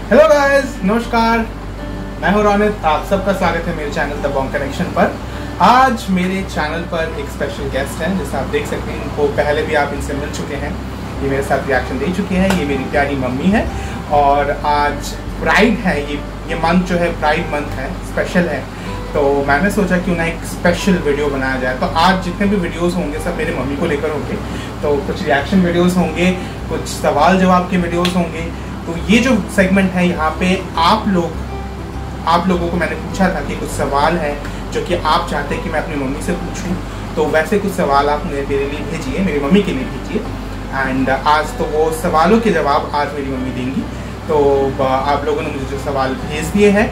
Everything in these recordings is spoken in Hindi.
हेलो गाइस, नमस्कार। मैं हूं रोनित। आप सबका स्वागत है मेरे चैनल द बॉन्ग कनेक्शन पर। आज मेरे चैनल पर एक स्पेशल गेस्ट हैं, जैसा आप देख सकते हैं। इनको पहले भी आप इनसे मिल चुके हैं, ये मेरे साथ रिएक्शन दे चुके हैं। ये मेरी प्यारी मम्मी है और आज प्राइड है। ये मंथ जो है प्राइड मंथ है, स्पेशल है। तो मैंने सोचा क्यों ना एक स्पेशल वीडियो बनाया जाए। तो आज जितने भी वीडियोस होंगे सब मेरे मम्मी को लेकर होंगे। तो कुछ रिएक्शन वीडियोस होंगे, कुछ सवाल जवाब के वीडियोस होंगे। तो ये जो सेगमेंट है यहाँ पे आप लोगों को मैंने पूछा था कि कुछ सवाल है जो कि आप चाहते हैं कि मैं अपनी मम्मी से पूछूं। तो वैसे कुछ सवाल आप मेरे लिए भेजिए, मेरी मम्मी के लिए भेजिए। एंड आज तो वो सवालों के जवाब आज मेरी मम्मी देंगी। तो आप लोगों ने मुझे जो सवाल भेज दिए हैं,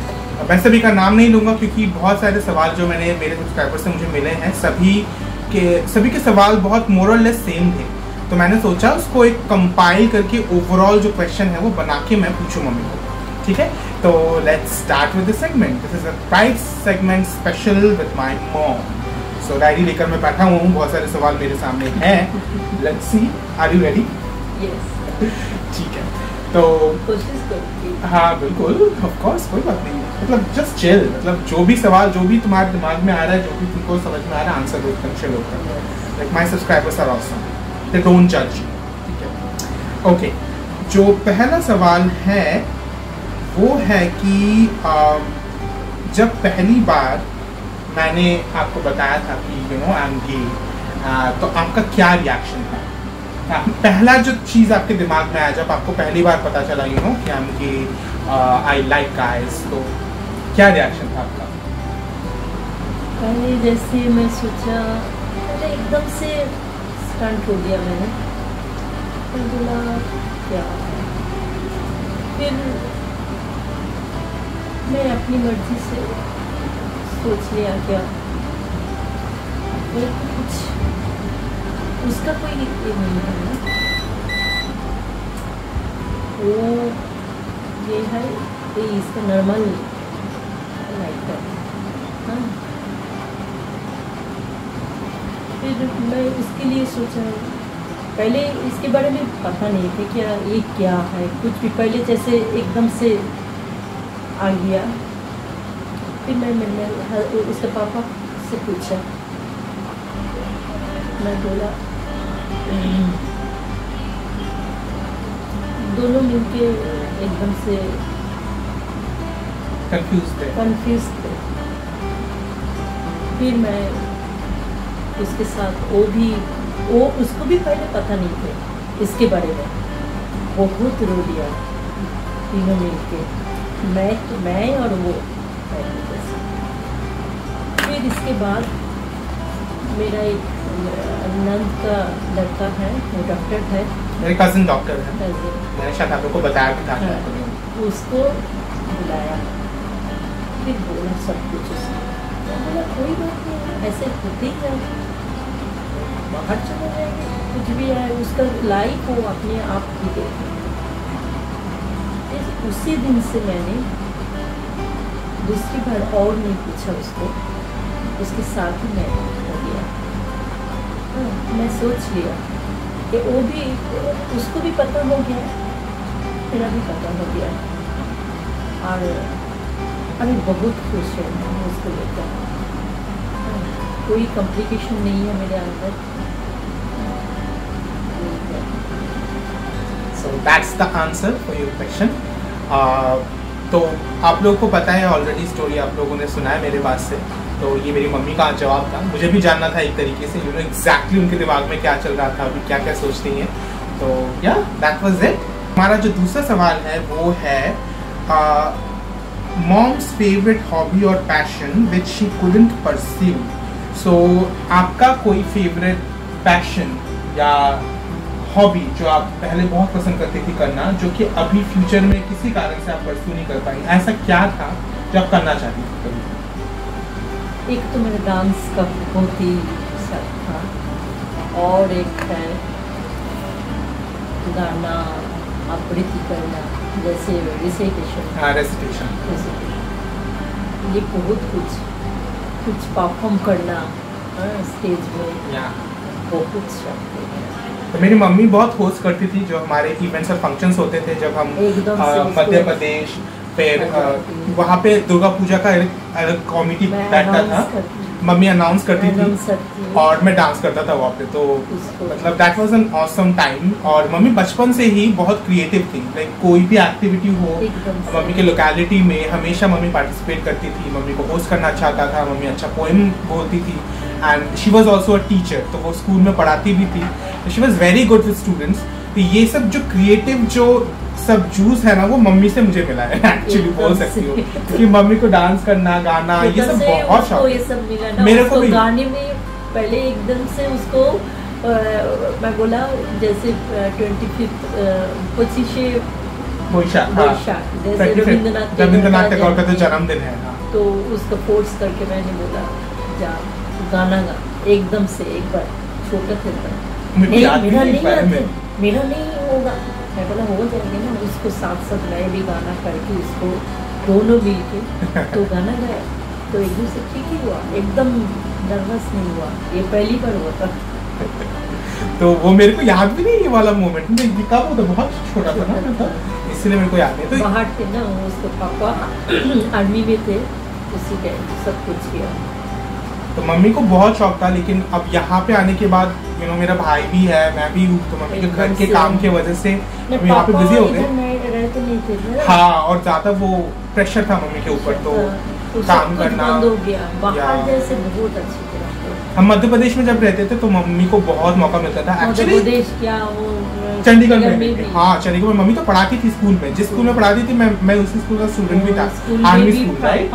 मैं सभी का नाम नहीं लूँगा क्योंकि बहुत सारे सवाल जो मैंने मेरे सब्सक्राइबर से मुझे मिले हैं, सभी के सवाल बहुत मोर और लेस सेम थे। तो मैंने सोचा उसको एक कंपाइल करके ओवरऑल जो क्वेश्चन है वो बना के मैं पूछूं मम्मी को। ठीक है, तो let's start with the segment. This is a pride segment special with my mom. So diary लेकर मैं बैठा हुआ हूँ, बहुत सारे सवाल मेरे सामने हैं। Let's see, are you ready? Yes. ठीक है, तो कोशिश करूँगी। हाँ बिल्कुल, ऑफ कोर्स, कोई बात नहीं। मतलब जस्ट चिल, मतलब जो भी सवाल जो भी तुम्हारे दिमाग में आ रहा है, जो भी तुमको समझ में आ रहा है, आंसर दो, चिल होकर। Like my subscribers are awesome, they don't जज। ठीक है, ओके। जो पहला सवाल है वो है कि जब पहली बार मैंने आपको बताया था कि you know I am gay, तो आपका क्या रिएक्शन था? पहला जो चीज़ आपके दिमाग में आया जब आपको पहली बार पता चला यू नो कि I am gay, I like guys, तो क्या रिएक्शन था आपका? पहले जैसे मैं सोचा, अरे एकदम से स्टंट हो गया मैंने। फिर बोला क्या है, फिर मैं अपनी मर्जी से सोच लिया क्या, मेरे को कुछ उसका कोई ये नहीं है ना, वो ये है कि इसका नॉर्मल लाइफ है। हाँ, फिर मैं उसके लिए सोचा, पहले इसके बारे में पता नहीं था क्या ये क्या है, कुछ भी पहले जैसे एकदम से आ गया। फिर मैंने उसके पापा से पूछा, मैं बोला दोनों मिलके एकदम से कंफ्यूज थे। फिर मैं उसके साथ वो उसको भी पहले पता नहीं थे इसके बारे में, बहुत रो लिया तीनों मिलके, मैं और वो। फिर इसके बाद मेरा एक नंद का लड़का है, वो डॉक्टर है, मेरे कजिन डॉक्टर है, मैंने शायद आप लोगों को बताया भी था। हाँ, उसको बुलाया, फिर बोला सब कुछ उसने। बोला कोई बात नहीं, ऐसे होते ही है, बाहर चले जाएंगे, कुछ भी है, उसका लाइफ वो अपने आप ही देखे। उसी दिन से मैंने दूसरी बार और नहीं पूछा उसको, उसके साथ ही मैं हो गया। हाँ, मैं सोच लिया कि वो भी, उसको भी पता हो गया, मेरा भी पता हो गया, और अभी बहुत खुश है मैं उसको लेकर। कोई कॉम्प्लिकेशन नहीं है मेरे अंदर। So that's the answer for your question. तो आप लोगों को पता है ऑलरेडी, स्टोरी आप लोगों ने सुना है मेरे पास से। तो ये मेरी मम्मी का जवाब था, मुझे भी जानना था एक तरीके से यू नो एग्जैक्टली उनके दिमाग में क्या चल रहा था, अभी क्या क्या सोचती हैं। तो या दैट वाज इट। हमारा जो दूसरा सवाल है वो है मॉम्स फेवरेट हॉबी और passion which she couldn't pursue. So आपका कोई फेवरेट पैशन या हॉबी जो आप पहले बहुत पसंद करती थी करना, जो कि अभी फ्यूचर में किसी कारण से आप परस्यू नहीं कर पाई, ऐसा क्या था जो आप करना चाहती थी कभी? एक तो मेरा डांस का बहुत ही शौक था, और एक है गाना आवृत्ति करना, जैसे रिसाइटेशन। हाँ, रेसिटेशन। ये बहुत कुछ परफॉर्म करना स्टेज में, बहुत शौक है। तो मेरी मम्मी बहुत होस्ट करती थी जो हमारे इवेंट्स और फंक्शंस होते थे, जब हम मध्य प्रदेश, फिर वहाँ पे दुर्गा पूजा का अलग कॉमेडी बैठता था, मम्मी अनाउंस करती थी और मैं डांस करता था वहाँ पे। तो मतलब that was an awesome time. और मम्मी बचपन से ही बहुत क्रिएटिव थी, लाइक कोई भी एक्टिविटी हो मम्मी के लोकेलिटी में हमेशा मम्मी पार्टिसिपेट करती थी। मम्मी को होस्ट करना अच्छा आता था, मम्मी अच्छा पोएम बोलती थी, and she was also a teacher, तो वो स्कूल में पढ़ाती भी थी, she was very good with students. तो ये सब जो क्रिएटिव जो सब जूस है ना वो मम्मी से मुझे मिला है एक्चुअली बोल सकती हूँ, क्योंकि मम्मी को डांस करना, गाना, ये सब बहुत शौक ये सब मिला ना मेरे को भी। गाने में पहले एकदम से उसको मैं बोला जैसे 25 वैशाख जैसे रविंद्रनाथ टैगोर का तो जन्मदिन है ना, तो उसको फोर्स करके मैंने बोला जा गाना गा एकदम से एक बार, छोटा थे मेरा नहीं होगा, मैं बोला हो जाएंगे ना, उसको साथ साथ मैं भी गाना करके उसको दोनों मिल के तो गाना गाया, तो एक दूसरे ठीक ही हुआ, एकदम नर्वस नहीं हुआ, ये पहली बार हुआ था। तो वो मेरे को याद भी नहीं ये वाला मोमेंट, ये कब होता, बहुत छोटा था ना, इसलिए मेरे को याद नहीं। तो बाहर थे ना, उसके पापा आर्मी में थे, उसी टाइम सब कुछ किया। तो मम्मी को बहुत शौक था, लेकिन अब यहाँ पे आने के बाद मेरा भाई भी है, मैं भी हूँ, तो मम्मी के घर के काम के वजह से हम यहाँ पे बिजी हो गए। हाँ, और ज्यादा वो प्रेशर था मम्मी के ऊपर, तो काम करना हो गया। बाहर जैसे बहुत अच्छी तरह हम मध्य प्रदेश में जब रहते थे तो मम्मी को बहुत मौका मिलता था एक्चुअली। चंडीगढ़ में, हाँ चंडीगढ़ में मम्मी तो पढ़ाती थी स्कूल में, जिस स्कूल में पढ़ाती थी मैं उसी स्कूल का स्टूडेंट भी था, army school, right.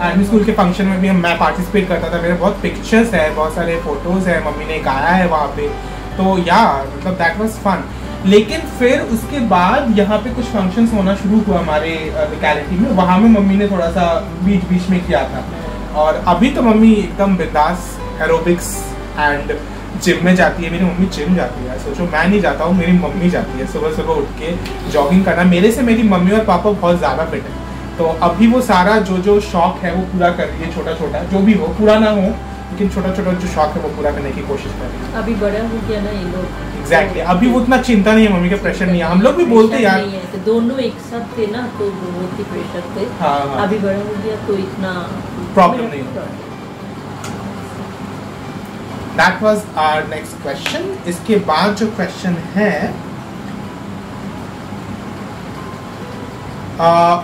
Army school के फंक्शन में भी मैं पार्टिसिपेट करता था, मेरे बहुत पिक्चर्स है, बहुत सारे फोटोज है, मम्मी ने गाया है वहाँ पे, तो या मतलब दैट वाज फन। लेकिन फिर उसके बाद यहाँ पे कुछ फंक्शंस होना शुरू हुआ हमारे लोकेलिटी में, वहाँ में मम्मी ने थोड़ा सा बीच बीच में किया था, और अभी तो मम्मी एकदम बिंदास एरोबिक्स एंड जिम में जाती है। मेरी मम्मी जिम जाती है, सोचो मैं नहीं जाता हूँ, मेरी मम्मी जाती है सुबह सुबह उठ के जॉगिंग करना। मेरे से मेरी मम्मी और पापा बहुत ज़्यादा फिट है, तो अभी वो सारा जो शौक है वो पूरा कर रही है, छोटा छोटा जो भी हो, पूरा ना हो लेकिन छोटा छोटा जो शौक है वो पूरा करने की कोशिश कर रही है। अभी बड़ा हो गया ना ये लोग, एग्जैक्टली अभी वो उतना चिंता नहीं है, मम्मी का प्रेशर नहीं है। हम लोग भी बोलते हैं यार, तो दोनों एक साथ थे ना, तो बहुत ही प्रेशर थे। हाँ। अभी बड़ा हो गया तो इतना प्रॉब्लम नहीं होता। That was our next question. इसके बाद जो क्वेश्चन है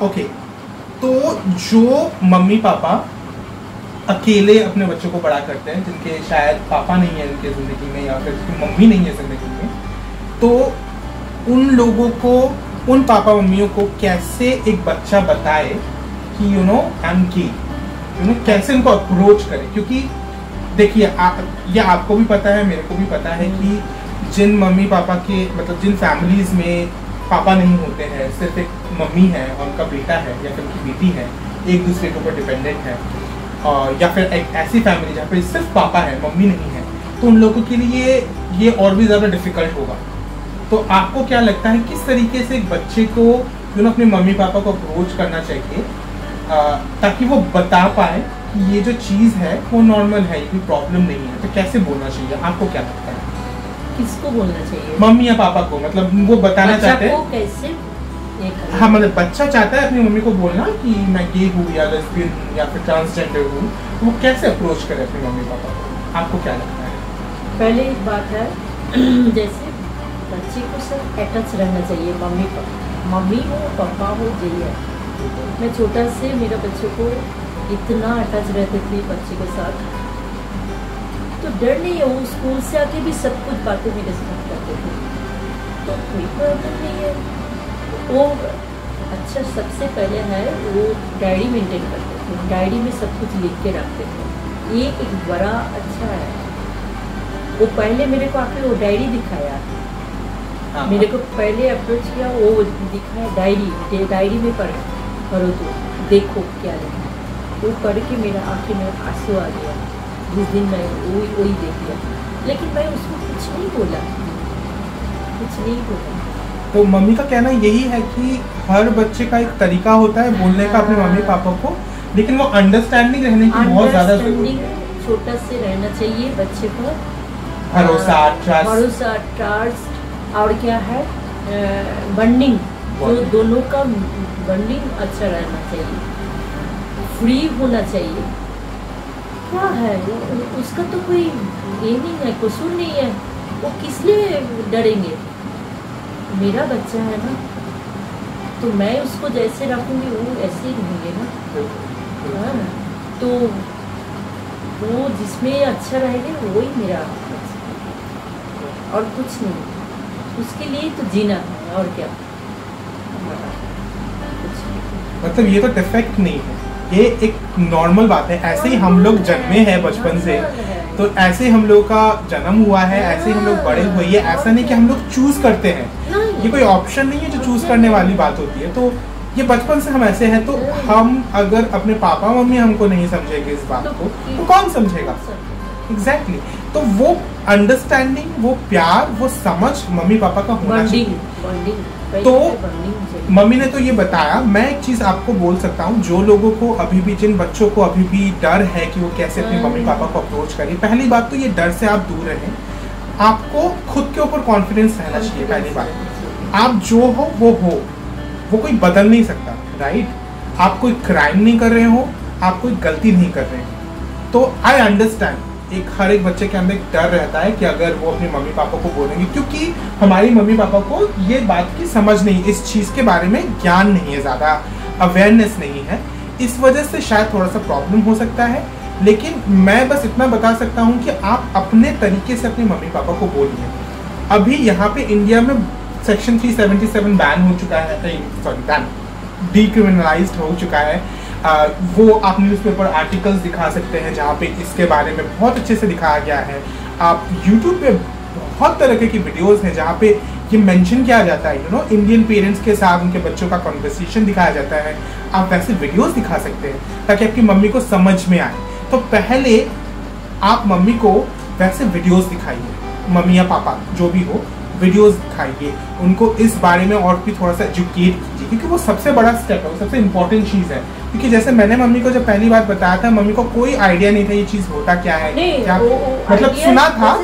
ओके, तो जो मम्मी पापा अकेले अपने बच्चों को बड़ा करते हैं, जिनके शायद पापा नहीं है उनके ज़िंदगी में या फिर जिनकी मम्मी नहीं है ज़िंदगी में, तो उन लोगों को, उन पापा मम्मियों को कैसे एक बच्चा बताए कि आई एम गे, कैसे उनको अप्रोच करे। क्योंकि देखिए ये आपको भी पता है, मेरे को भी पता है कि जिन मम्मी पापा के मतलब जिन फैमिलीज़ में पापा नहीं होते हैं, सिर्फ एक मम्मी है और उनका बेटा है या फिर उनकी बेटी है, एक दूसरे के ऊपर डिपेंडेंट है, या फिर एक ऐसी फैमिली जहाँ पे सिर्फ पापा है मम्मी नहीं है, तो उन लोगों के लिए ये और भी ज़्यादा डिफिकल्ट होगा। तो आपको क्या लगता है किस तरीके से एक बच्चे को अपने मम्मी पापा को अप्रोच करना चाहिए ताकि वो बता पाए कि ये जो चीज़ है वो नॉर्मल है, ये कोई प्रॉब्लम नहीं है, तो कैसे बोलना चाहिए? आपको क्या लगता है किसको बोलना चाहिए? मम्मी या पापा को, मतलब वो बताना चाहते हैं कैसे? हाँ, मतलब बच्चा चाहता है अपनी मम्मी को बोलना कि मैं गे हूँ या लेस्बियन हूँ या फिर ट्रांसजेंडर हूँ, तो वो कैसे अप्रोच करे अपनी मम्मी पापा को? आपको क्या लगता है? पहले एक बात है जैसे बच्चे को सब अटैच रहना चाहिए, मम्मी हो पापा हो, यही है। मैं छोटा से मेरा बच्चों को इतना अटैच रहते थे बच्चे के साथ, तो डर नहीं है, वो स्कूल से आके भी सब कुछ बातें मेरे साथ करते थे, तो कोई प्रॉब्लम नहीं है। वो अच्छा सबसे पहले है वो डायरी मेंटेन करते थे, डायरी में सब कुछ लिख के रखते थे, ये एक बड़ा अच्छा है। वो पहले मेरे को आके वो डायरी दिखाया, मेरे को पहले अप्रोच किया, वो दिखाया डायरी में पढ़ो तो देखो क्या लिखा। वो पढ़ के मेरा आंखें में आंसू आ गया जिस दिन मैं वही देख लिया, लेकिन मैं उसको कुछ नहीं बोला। तो मम्मी का कहना यही है कि हर बच्चे का एक तरीका होता है बोलने का अपने मम्मी पापा को, लेकिन वो अंडरस्टैंडिंग रहने की बहुत ज़्यादा जरूरी है। छोटा से रहना चाहिए बच्चे को, भरोसा, ट्रस्ट। भरोसा, ट्रस्ट, और क्या है बॉन्डिंग, जो दोनों का बॉन्डिंग अच्छा रहना चाहिए, फ्री होना चाहिए। क्या है उसका तो कोई ये नहीं है, कसूर नहीं है, वो किस लिए डरेंगे? मेरा बच्चा है ना, तो मैं उसको जैसे रखूंगी वो ऐसे ही रहेंगे ना। हाँ, तो वो जिसमें अच्छा रहेगा वही मेरा और कुछ नहीं। उसके लिए तो जीना है और क्या। मतलब ये तो डिफेक्ट नहीं है, ये एक नॉर्मल बात है। ऐसे ही हम लोग जन्मे हैं बचपन से, तो ऐसे ही हम लोग का जन्म हुआ है, ऐसे ही हम लोग बड़े हुए। ये ऐसा नहीं कि हम लोग चूज करते हैं, ये कोई ऑप्शन नहीं है जो चूज करने वाली बात होती है। तो ये बचपन से हम ऐसे हैं, तो हम अगर अपने पापा मम्मी हमको नहीं समझेंगे इस बात को, तो कौन समझेगा? एग्जैक्टली। तो वो अंडरस्टैंडिंग, वो प्यार, वो समझ मम्मी पापा का होना चाहिए। तो मम्मी ने तो ये बताया। मैं एक चीज आपको बोल सकता हूँ, जो लोगों को अभी भी, जिन बच्चों को अभी भी डर है कि वो कैसे अपने मम्मी पापा को अप्रोच करें, पहली बात तो ये डर से आप दूर रहें। आपको खुद के ऊपर कॉन्फिडेंस रहना चाहिए। पहली बात, आप जो हो वो कोई बदल नहीं सकता, राइट? आप कोई क्राइम नहीं कर रहे हो, आप कोई गलती नहीं कर रहे हैं। तो आई अंडरस्टैंड, हर एक बच्चे के अंदर एक डर रहता है कि अगर वो अपने मम्मी पापा को बोलेंगे, क्योंकि हमारी मम्मी पापा को ये बात की समझ नहीं, इस चीज के बारे में ज्ञान नहीं है, ज्यादा अवेयरनेस नहीं है। इस वजह से शायद थोड़ा सा प्रॉब्लम हो सकता है। लेकिन मैं बस इतना बता सकता हूँ कि आप अपने तरीके से अपने मम्मी पापा को बोलिए। अभी यहाँ पे इंडिया में सेक्शन 377 बैन हो चुका है, सॉरी बैन, डिक्रिमिनलाइज्ड हो चुका है। वो आप न्यूज़पेपर आर्टिकल्स दिखा सकते हैं जहाँ पे इसके बारे में बहुत अच्छे से दिखाया गया है। आप यूट्यूब पे बहुत तरह की वीडियोस हैं जहाँ पे ये मेंशन किया जाता है, इंडियन पेरेंट्स के साथ उनके बच्चों का कन्वर्सेशन दिखाया जाता है। आप वैसे वीडियोस दिखा सकते हैं ताकि आपकी मम्मी को समझ में आए। तो पहले आप मम्मी को वैसे वीडियोस दिखाइए, मम्मी या पापा जो भी हो, वीडियोस दिखाइए उनको, इस बारे में और भी थोड़ा सा एजुकेट कीजिए, क्योंकि वो सबसे बड़ा स्टेप है, वो सबसे इम्पोर्टेंट चीज़ है। क्योंकि जैसे मैंने मम्मी को जब पहली बार बताया था, मम्मी को कोई आइडिया नहीं था ये चीज़ होता क्या है, क्या मतलब सुना था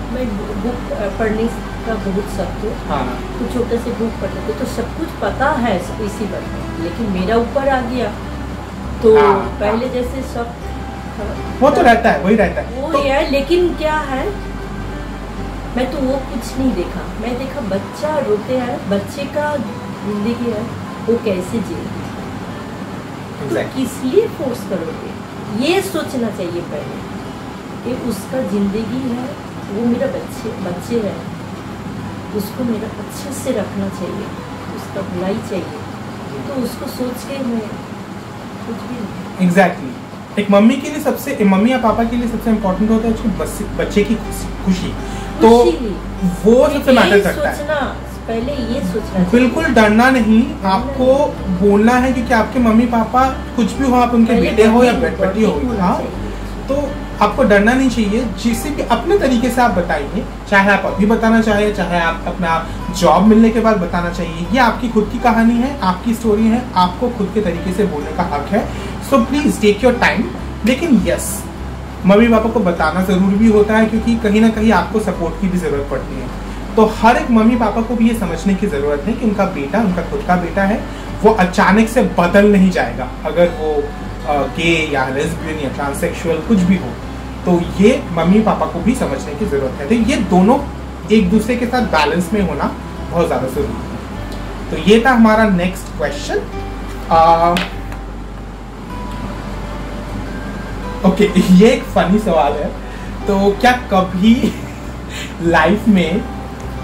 मैं बुक पढ़ने का बहुत शौक है। हाँ, तो छोटे से बुक पढ़ते थे तो सब कुछ पता है इसी बात में, लेकिन मेरा ऊपर आ गया तो पहले जैसे सब वो तो रहता है, वही रहता है, वो तो है। लेकिन क्या है, मैं तो वो कुछ नहीं देखा, मैं देखा बच्चा रोते हैं, बच्चे का जिंदगी है वो कैसे जिएगी। तो किस लिए फोर्स करोगे? ये सोचना चाहिए पहले कि उसका जिंदगी है, वो मेरा बच्चे है, उसको मेरा अच्छे से रखना चाहिए, उसका भलाई चाहिए। तो उसको सोच के मैं कुछ भी नहीं। एग्जैक्टली। एक मम्मी के लिए सबसे, मम्मी या पापा के लिए सबसे इम्पोर्टेंट होता है उसके बच्चे की खुशी। तो वो सबसे मैटर करता है। पहले ये सोचना, बिल्कुल डरना नहीं, आपको बोलना है, क्योंकि आपके मम्मी पापा कुछ भी हो, आप उनके बेटे हो या बेटी हो, हाँ, तो आपको डरना नहीं चाहिए। जिसे भी अपने तरीके से आप बताइए, चाहे आप अभी बताना चाहिए, चाहे आप अपना जॉब मिलने के बाद बताना चाहिए। ये आपकी खुद की कहानी है, आपकी स्टोरी है, आपको खुद के तरीके से बोलने का हक है। So please take your time. लेकिन यस, मम्मी पापा को बताना जरूरी भी होता है, क्योंकि कहीं ना कहीं आपको सपोर्ट की भी जरूरत पड़ती है। तो हर एक मम्मी पापा को भी ये समझने की जरूरत है कि उनका बेटा, उनका खुद का बेटा है, वो अचानक से बदल नहीं जाएगा। अगर वो गे या लेस्बियन या ट्रांससेक्सुअल कुछ भी हो, तो ये मम्मी पापा को भी समझने की जरूरत है। तो ये दोनों एक दूसरे के साथ बैलेंस में होना बहुत ज्यादा जरूरी है। तो ये था हमारा नेक्स्ट क्वेश्चन। ओके, ये एक फनी सवाल है। तो क्या कभी लाइफ में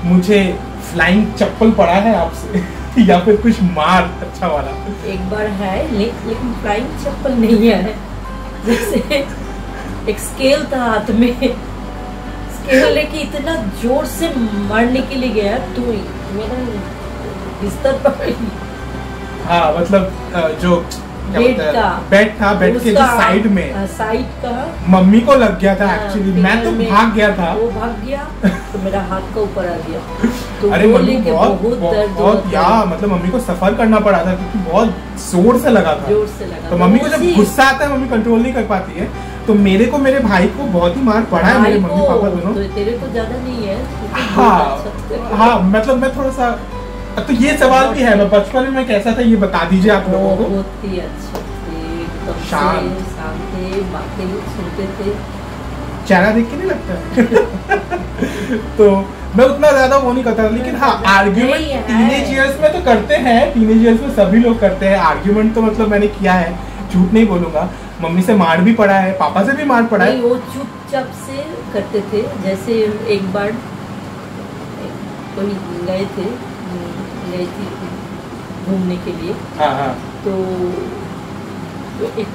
मुझे फ्लाइंग चप्पल पड़ा है आपसे या फिर कुछ मार अच्छा वाला? एक बार है, लेकिन फ्लाइंग चप्पल नहीं है। जैसे एक स्केल था हाथ में, स्केल लेके इतना जोर से मारने के लिए गया तो मेरा बिस्तर पर, हाँ मतलब जो बेड था, बेड के जो साइड में, साइड का मम्मी को लग गया था एक्चुअली। मैं तो भाग गया था, वो भाग गया तो मेरा हाथ का ऊपर आ गया। तो अरे मम्मी बहुत यार, मतलब मम्मी को सफर करना पड़ा था क्योंकि बहुत जोर से लगा था। जोर से लगा। तो मम्मी को जब गुस्सा आता है, मम्मी कंट्रोल नहीं कर पाती है। तो मेरे को मेरे भाई को बहुत ही मार पड़ा है, मेरे मम्मी पापा दोनों। तो तेरे को ज्यादा नहीं है। हाँ हाँ, मतलब मैं थोड़ा सा, तो ये सवाल भी है, मैं बचपन में मैं कैसा था ये बता दीजिए आप लोगों को। बहुत ही अच्छे थे, एकदम शांत थे, बातें सुनते थे। चेहरा देख के नहीं लगता है तो मैं उतना ज्यादा वो नहीं करता, लेकिन हाँ आर्ग्यूमेंट टीनेज ईयर्स में तो करते हैं, टीनेज ईयर्स में सभी लोग करते हैं आर्ग्यूमेंट, तो मतलब मैंने किया है, झूठ नहीं बोलूंगा। मम्मी से मार भी पड़ा है, पापा से भी मार पड़ा है। वो चुपचाप से करते थे। जैसे एक बार कोई गए थी घूमने के लिए। हाँ हाँ। तो एक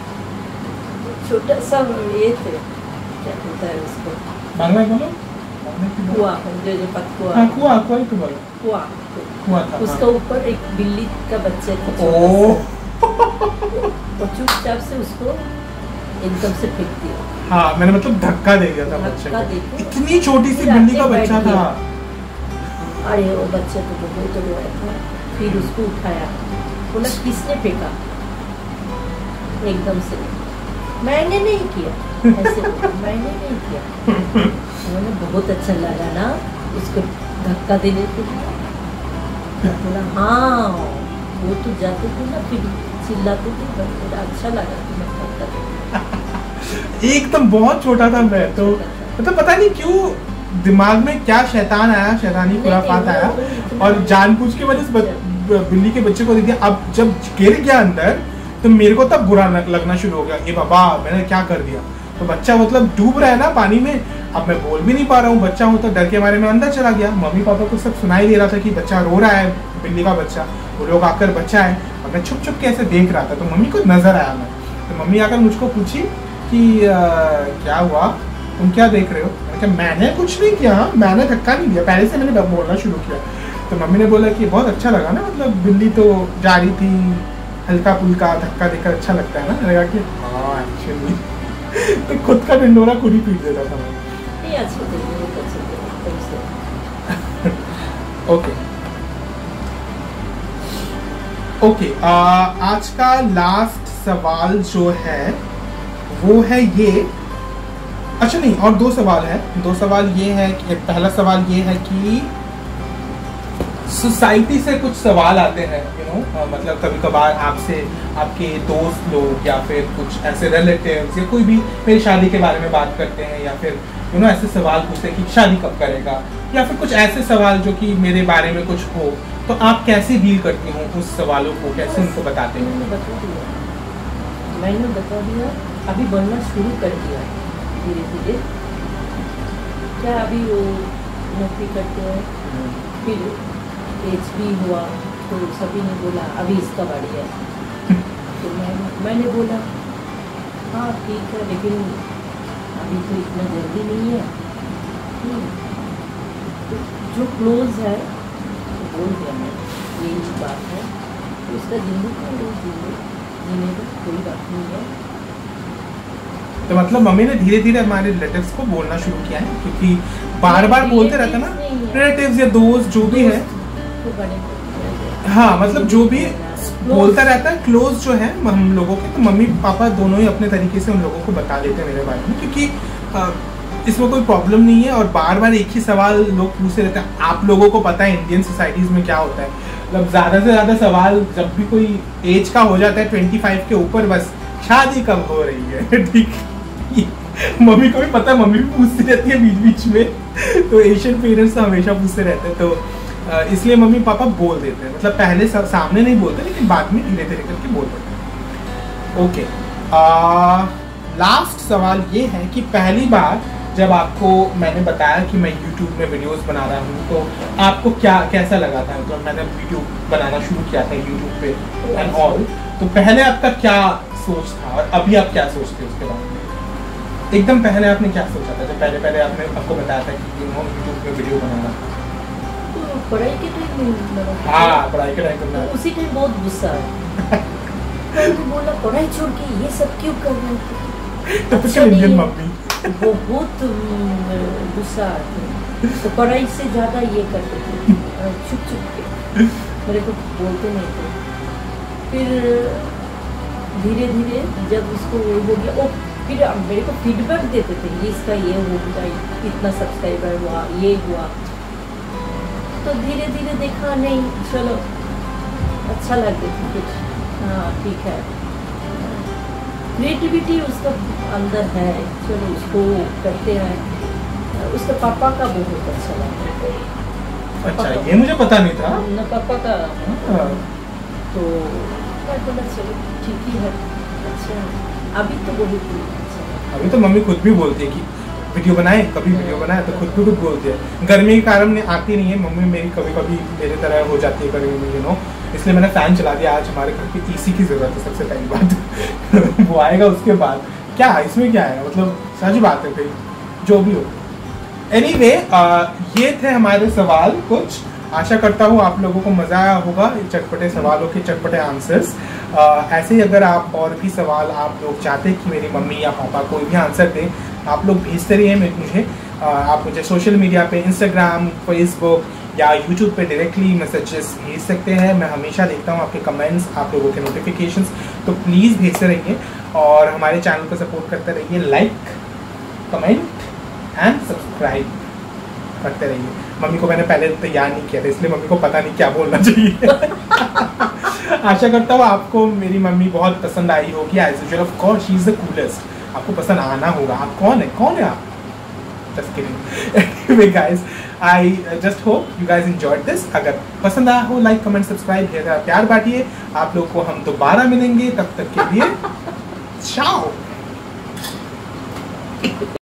छोटा सा ये थे, क्या बोलता है उसको, बांग्ला बोलो। कुआ, जो पतकुआ। हाँ कुआ, कुआ ही तो बोलो। कुआ, कुआ था। उसका ऊपर एक बिल्ली का बच्चा था। तो चुपचाप से उसको एकदम से फेंक दिया। हाँ मैंने मतलब धक्का दे दिया था बच्चे को, इतनी छोटी सी बिल्ली का बच्चा था। अरे वो बच्चे तो बहुत रोया था। फिर उसको उठाया, बोला किसने फेंका? एकदम से मैंने नहीं किया, ऐसे मैंने नहीं किया। उन्हें बहुत अच्छा लगा ना उसको धक्का देने को। बोला हाँ, वो तो जाते थे ना फिर चिल्लाते थे, बड़ा अच्छा लगा कि मैं धक्का दे। एकदम बहुत छोटा था मैं तो, मतलब पता नहीं क्यों दिमाग में क्या शैतान आया, शैतानी खुराफात आया, और जानबूझ के वजह से बिल्ली के बच्चे को दे दिया। अब जब गिर गया अंदर तो मेरे को तब बुरा लगना शुरू हो गया, ये बाबा मैंने क्या कर दिया। तो बच्चा मतलब डूब रहा है ना पानी में, अब मैं बोल भी नहीं पा रहा हूँ, बच्चा हूँ तो डर के मारे में अंदर चला गया। मम्मी पापा को सब सुनाई दे रहा था कि बच्चा रो रहा है, बिल्ली का बच्चा। वो लोग आकर बच्चा है, और मैं छुप छुप के ऐसे देख रहा था, तो मम्मी को नजर आया मैं। तो मम्मी आकर मुझको पूछी कि क्या हुआ, तुम क्या देख रहे हो? मैंने कहा मैंने कुछ नहीं किया, मैंने धक्का नहीं दिया, पहले से मैंने बोलना शुरू किया। तो मम्मी ने बोला कि बहुत अच्छा लगा ना, मतलब बिल्ली तो जा रही थी, हल्का फुल्का धक्का देकर अच्छा लगता है ना। मैंने कहा कि हाँ एक्चुअली तो खुद का ढिंडोरा खुद ही पीट देता था मैं। ओके ओके, आज का लास्ट सवाल जो है वो है ये, अच्छा नहीं, और दो सवाल है। दो सवाल ये है कि पहला सवाल ये है कि सोसाइटी से कुछ सवाल आते हैं, मतलब कभी कभार आपसे आपके दोस्त लोग या फिर कुछ ऐसे रिलेटिव्स या कोई भी मेरी शादी के बारे में बात करते हैं, या फिर ऐसे सवाल पूछते हैं कि शादी कब करेगा, या फिर कुछ ऐसे सवाल जो कि मेरे बारे में कुछ हो, तो आप कैसे डील करती हो उस सवालों को, कैसे उनको बताते हैं? मैंने बता दिया, अभी बढ़ना शुरू कर दिया धीरे धीरे। क्या अभी वो नौकरी करते हैं, फिर एच भी हुआ तो सभी ने बोला अभी इसका बारी है। तो मैंने बोला हाँ ठीक है, लेकिन अभी तो इतना जल्दी नहीं है। तो जो क्लोज है तो बोल दिया मैं, यही बात है, तो उसका जिंदगी जीने का कोई बात नहीं है। तो मतलब मम्मी ने धीरे धीरे हमारे रिलेटिव्स को बोलना शुरू किया है, क्योंकि बार बार बोलते रहते ना रिलेटिव्स या दोस्त जो भी है, हाँ मतलब जो भी बोलता रहता है क्लोज जो है हम लोगों के, तो मम्मी पापा दोनों ही अपने तरीके से उन लोगों को बता देते हैं मेरे बारे में, क्योंकि इसमें कोई प्रॉब्लम नहीं है। और बार बार एक ही सवाल लोग पूछते रहते हैं। आप लोगों को पता है इंडियन सोसाइटीज में क्या होता है, मतलब ज्यादा से ज्यादा सवाल जब भी कोई एज का हो जाता है 25 के ऊपर, बस शादी कब हो रही है ठीक। मम्मी को भी पता है, मम्मी भी पूछती रहती है बीच बीच में, तो एशियन पेरेंट्स तो हमेशा पूछते रहते हैं, तो इसलिए मम्मी पापा बोल देते हैं, मतलब पहले सामने नहीं बोलते, लेकिन बाद में धीरे धीरे करके बोल देते हैं। ओके, लास्ट सवाल ये है कि पहली बार जब आपको मैंने बताया कि मैं YouTube में वीडियोस बना रहा हूँ, तो आपको कैसा लगा था? मतलब मैंने वीडियो बनाना शुरू किया था YouTube पे एंड ऑल, तो पहले आपका क्या सोच था और अभी आप क्या सोचते हैं उसके बारे में? एकदम पहले आपने क्या सोचा था जब पहले आपने आपको बताया था कि YouTube पे वीडियो बनाना था? पढ़ाई के टाइम, हाँ पढ़ाई के टाइम करना, उसी टाइम बहुत गुस्सा है। तो बोला पढ़ाई छोड़ के ये सब क्यों कर रहे हो? टिपिकल इंडियन मम्मी, बहुत गुस्सा आते, तो पढ़ाई से ज्यादा ये करते थे, छुप छुप के, मेरे को बोलते नहीं थे। फिर धीरे धीरे जब उसको हो गया, ओ फिर मेरे को फीडबैक देते थे, ये इसका ये हो गया, इतना सब्सक्राइबर हुआ, ये हुआ। तो धीरे धीरे देखा, नहीं चलो अच्छा लगता था कुछ, हाँ ठीक है, क्रिएटिविटी उसका अंदर है, चलो उसको करते हैं। उसके पापा का बहुत अच्छा लगता है। अच्छा, ये मुझे पता नहीं था। न पापा का, हाँ। तो मैं बोला चलो ठीक ही है, अच्छा है। अभी तो बहुत अच्छा है। अभी तो मम्मी खुद भी बोलती है कि वीडियो बनाए, कभी वीडियो बनाए, तो खुद भी कुछ बोलती है। गर्मी के कारण आती नहीं है मम्मी मेरी, कभी कभी मेरे तरह हो जाती है गर्मी में, यू नो, इसलिए मैंने फैन चला दिया। आज हमारे घर पे एसी की जरूरत है सबसे पहली बात। वो आएगा उसके बाद, क्या इसमें क्या है, मतलब सच बात है भाई, जो भी हो। एनीवे, ये थे हमारे सवाल कुछ। आशा करता हूँ आप लोगों को मज़ा आया होगा चटपटे सवालों के चटपटे आंसर्स। ऐसे ही अगर आप और भी सवाल आप लोग चाहते हैं कि मेरी मम्मी या पापा कोई भी आंसर दें, आप लोग भेजते रहिए मुझे। आप मुझे सोशल मीडिया पे इंस्टाग्राम, फेसबुक या यूट्यूब पे डायरेक्टली मैसेजेस भेज सकते हैं। मैं हमेशा देखता हूँ आपके कमेंट्स, आप लोगों के नोटिफिकेशंस, तो प्लीज़ भेजते रहिए और हमारे चैनल को सपोर्ट करते रहिए। लाइक, कमेंट एंड सब्सक्राइब करते रहिए। मम्मी को मैंने पहले तैयार नहीं किया था, इसलिए मम्मी को पता नहीं क्या बोलना चाहिए। आशा करता हूँ आपको मेरी मम्मी बहुत पसंद आई होगी। As usual, of course she is the coolest. आपको पसंद आना होगा। आप कौन है आप? Just kidding. Anyway guys, I just hope you guys enjoyed this. अगर पसंद आया हो, लाइक, कमेंट, सब्सक्राइब, प्यार बांटिए। आप लोग को हम दोबारा मिलेंगे, तब तक के लिए चाओ।